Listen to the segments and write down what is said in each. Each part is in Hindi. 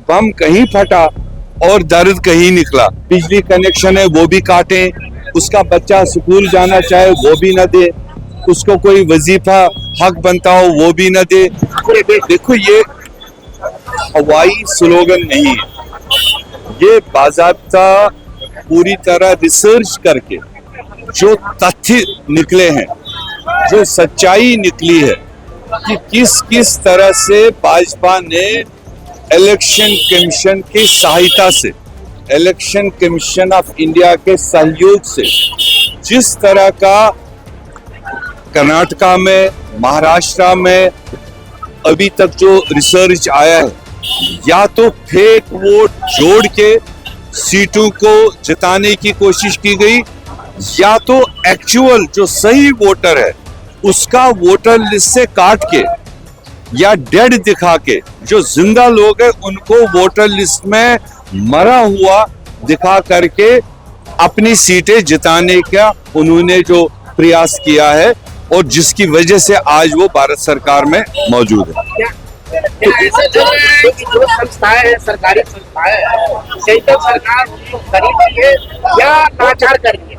बम कहीं फटा और दर्द कहीं निकला। बिजली कनेक्शन है वो भी काटे, उसका बच्चा स्कूल जाना चाहे वो भी न दे, उसको कोई वजीफा हक बनता हो वो भी न दे। देखो ये हवाई स्लोगन नहीं है, ये बाज़ाब्ता पूरी तरह रिसर्च करके जो तथ्य निकले हैं, जो सच्चाई निकली है कि किस किस तरह से भाजपा ने इलेक्शन कमीशन की सहायता से, इलेक्शन कमीशन ऑफ इंडिया के सहयोग से जिस तरह का कर्नाटका में, महाराष्ट्र में अभी तक जो रिसर्च आया है, या तो फेक वोट जोड़ के सीटों को जिताने की कोशिश की गई, या तो एक्चुअल जो सही वोटर है उसका वोटर लिस्ट से काट के या डेड दिखा के, जो जिंदा लोग हैं उनको वोटर लिस्ट में मरा हुआ दिखा करके अपनी सीटें जिताने का उन्होंने जो प्रयास किया है, और जिसकी वजह से आज वो भारत सरकार में मौजूद है। क्या ऐसा लग रहा है कि जो संस्थाएं हैं, सरकारी संस्थाएं, सेंट्रल सरकार उनको खरीद रही है या नाचार कर रही है?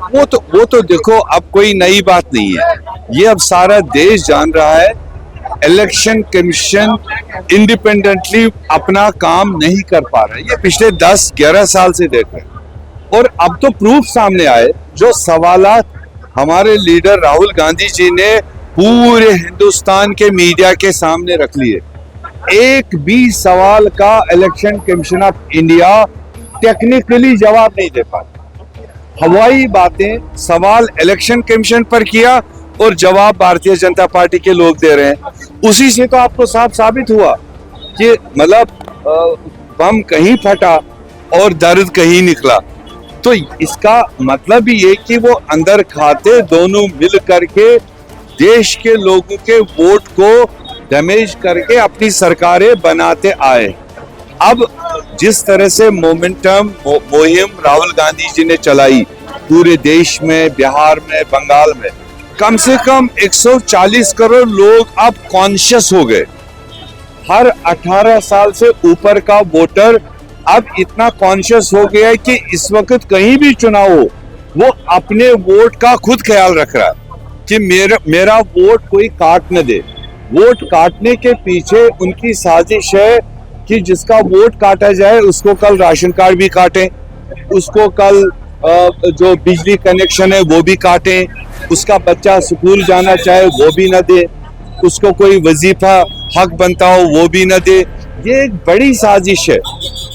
वो तो देखो अब कोई नई बात नहीं है, ये अब सारा देश जान रहा है इलेक्शन कमीशन इंडिपेंडेंटली अपना काम नहीं कर पा रहा है। ये पिछले 10-11 साल से देख रहे हैं, और अब तो प्रूफ सामने आए। जो सवालात हमारे लीडर राहुल गांधी जी ने पूरे हिंदुस्तान के मीडिया के सामने रख लिए, एक भी सवाल का election commission of India technically जवाब नहीं दे पाता। हवाई बातें सवाल इलेक्शन कमीशन पर किया और जवाब भारतीय जनता पार्टी के लोग दे रहे हैं। उसी से तो आपको साफ साबित हुआ कि मतलब बम कहीं फटा और दर्द कहीं निकला। तो इसका मतलब भी ये कि वो अंदर खाते दोनों मिल करके देश के लोगों के वोट को डैमेज करके अपनी सरकारें बनाते आए। अब जिस तरह से मोमेंटम मुहिम राहुल गांधी जी ने चलाई पूरे देश में, बिहार में, बंगाल में, कम से कम 140 करोड़ लोग अब कॉन्शियस हो गए। हर 18 साल से ऊपर का वोटर अब इतना कॉन्शियस हो गया है कि इस वक्त कहीं भी चुनाव हो वो अपने वोट का खुद ख्याल रख रहा है कि मेरा वोट कोई काट न दे। वोट काटने के पीछे उनकी साजिश है कि जिसका वोट काटा जाए उसको कल राशन कार्ड भी काटें, उसको कल जो बिजली कनेक्शन है वो भी काटें, उसका बच्चा स्कूल जाना चाहे वो भी न दे, उसको कोई वजीफा हक बनता हो वो भी न दे। ये एक बड़ी साजिश है,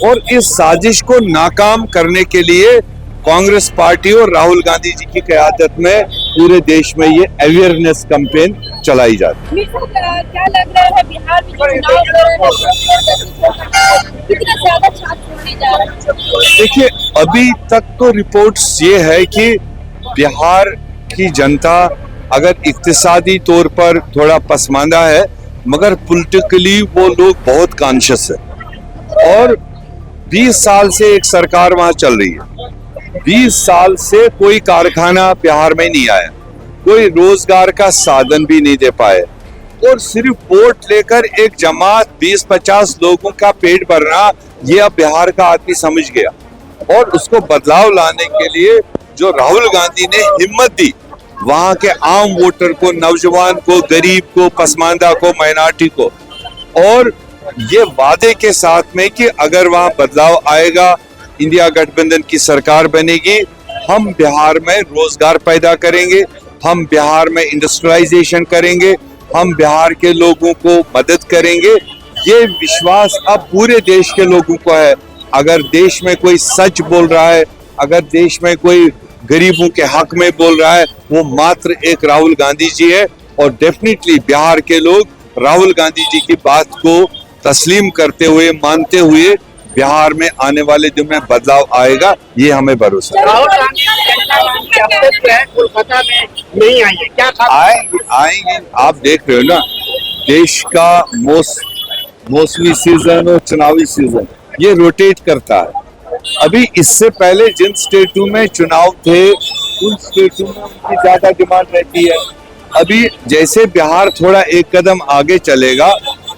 और इस साजिश को नाकाम करने के लिए कांग्रेस पार्टी और राहुल गांधी जी की क़यादत में पूरे देश में ये अवेयरनेस कैंपेन चलाई जाती है। क्या लग रहा है बिहार में चुनाव कितना ज्यादा छात्र होने जा रहे हैं? देखिए अभी तक तो रिपोर्ट्स ये है कि बिहार की जनता अगर इक्तिसादी तौर पर थोड़ा पसमानदा है, मगर पॉलिटिकली वो लोग बहुत कॉन्शियस है, और 20 साल से एक सरकार वहां चल रही है। 20 साल से कोई कारखाना बिहार में नहीं आया, कोई रोजगार का साधन भी नहीं दे पाए, और सिर्फ वोट लेकर एक जमात 20-50 लोगों का पेट भरना ये अब बिहार का आदमी समझ गया। और उसको बदलाव लाने के लिए जो राहुल गांधी ने हिम्मत दी वहां के आम वोटर को, नौजवान को, गरीब को, पसमानदा को, माइनॉरिटी को, और ये वादे के साथ में कि अगर वहां बदलाव आएगा, इंडिया गठबंधन की सरकार बनेगी, हम बिहार में रोजगार पैदा करेंगे, हम बिहार में इंडस्ट्रियलाइजेशन करेंगे, हम बिहार के लोगों को मदद करेंगे। ये विश्वास अब पूरे देश के लोगों को है। अगर देश में कोई सच बोल रहा है, अगर देश में कोई गरीबों के हक में बोल रहा है, वो मात्र एक राहुल गांधी जी है, और डेफिनेटली बिहार के लोग राहुल गांधी जी की बात को तस्लीम करते हुए, मानते हुए बिहार में आने वाले दिन में बदलाव आएगा, ये हमें भरोसा है। राहुल गांधी कोलकाता में नहीं आएंगे, क्या आएंगे। आप देख रहे हो ना, देश का मौसमी सीजन और चुनावी सीजन ये रोटेट करता है। अभी इससे पहले जिन स्टेटों में चुनाव थे उन स्टेटों में उनकी ज्यादा डिमांड रहती है। अभी जैसे बिहार थोड़ा एक कदम आगे चलेगा,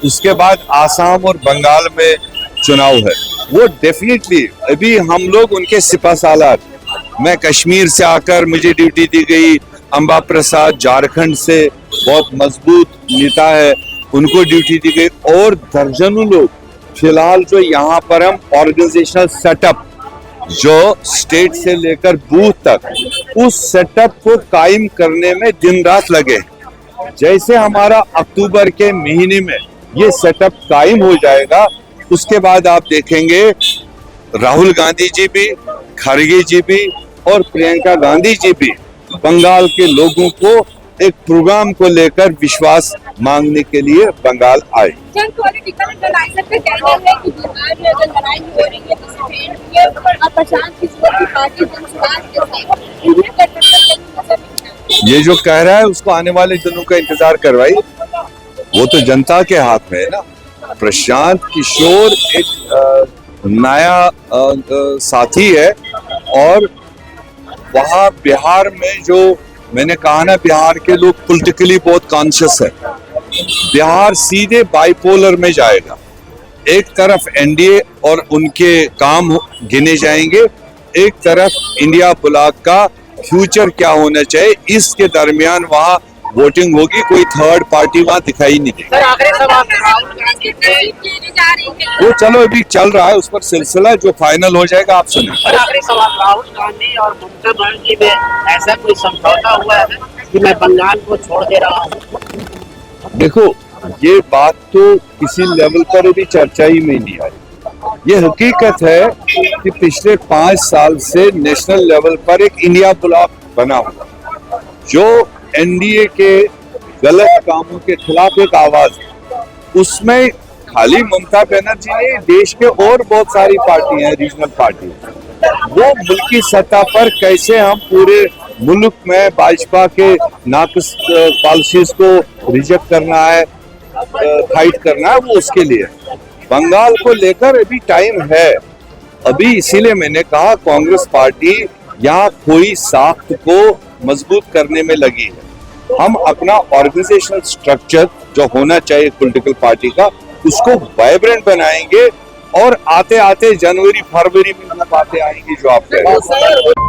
उसके बाद आसाम और बंगाल में चुनाव है, वो डेफिनेटली अभी हम लोग उनके सिपासालार, मैं कश्मीर से आकर मुझे ड्यूटी दी गई, अंबा प्रसाद झारखंड से बहुत मजबूत नेता है, उनको ड्यूटी दी गई, और दर्जनों लोग फिलहाल जो यहाँ पर हम ऑर्गेनाइजेशनल सेटअप जो स्टेट से लेकर बूथ तक, उस सेटअप को कायम करने में दिन रात लगे। जैसे हमारा अक्टूबर के महीने में ये सेटअप कायम हो जाएगा, उसके बाद आप देखेंगे राहुल गांधी जी भी, खड़गे जी भी और प्रियंका गांधी जी भी बंगाल के लोगों को एक प्रोग्राम को लेकर विश्वास मांगने के लिए बंगाल आए। जन पॉलिटिकल एनालाइजर का कहना है कि बिहार में अगर लड़ाई हो रही है किसी ट्रेंड में और प्रशांत किशोर की पार्टी जनसुराज के साथ इन्हें गठबंधन ये जो कह रहा है उसको आने वाले दिनों का इंतजार करवाइए, वो तो जनता के हाथ में है ना। प्रशांत किशोर एक नया साथी है, और वहाँ बिहार में जो मैंने कहा ना, बिहार के लोग पॉलिटिकली बहुत कॉन्शियस है। बिहार सीधे बाइपोलर में जाएगा, एक तरफ एनडीए और उनके काम गिने जाएंगे, एक तरफ इंडिया ब्लॉक का फ्यूचर क्या होना चाहिए, इसके दरमियान वहाँ वोटिंग होगी। कोई थर्ड पार्टी वहाँ दिखाई नहीं देगी। सर आखिरी सवाल, राहुल गांधी वो चलो अभी चल रहा है, उस पर सिलसिला जो फाइनल हो जाएगा आप सुनिए। सर आखिरी सवाल, राहुल गांधी और ममता बनर्जी में ऐसा कोई समझौता हुआ है कि मैं बंगाल को छोड़ दे रहा हूँ? देखो, ये बात तो किसी लेवल पर अभी चर्चा ही में नहीं आई। ये हकीकत है कि पिछले 5 साल से नेशनल लेवल पर एक इंडिया ब्लॉक बना हुआ, जो एनडीए के गलत कामों के खिलाफ एक आवाज है। उसमें खाली ममता बनर्जी नहीं, देश के और बहुत सारी पार्टियां हैं, रीजनल पार्टी, वो मुल्की सतह पर कैसे हम पूरे मुल्क में भाजपा के नाकस पॉलिसीज को रिजेक्ट करना है, फाइट करना है, वो उसके लिए। बंगाल को लेकर अभी टाइम है, अभी इसीलिए मैंने कहा कांग्रेस पार्टी यहाँ कोई साख्त को मजबूत करने में लगी है। हम अपना ऑर्गेनाइजेशनल स्ट्रक्चर जो होना चाहिए पॉलिटिकल पार्टी का, उसको वाइब्रेंट बनाएंगे, और आते आते जनवरी फरवरी में बातें आएंगी जो आप कह रहे हैं।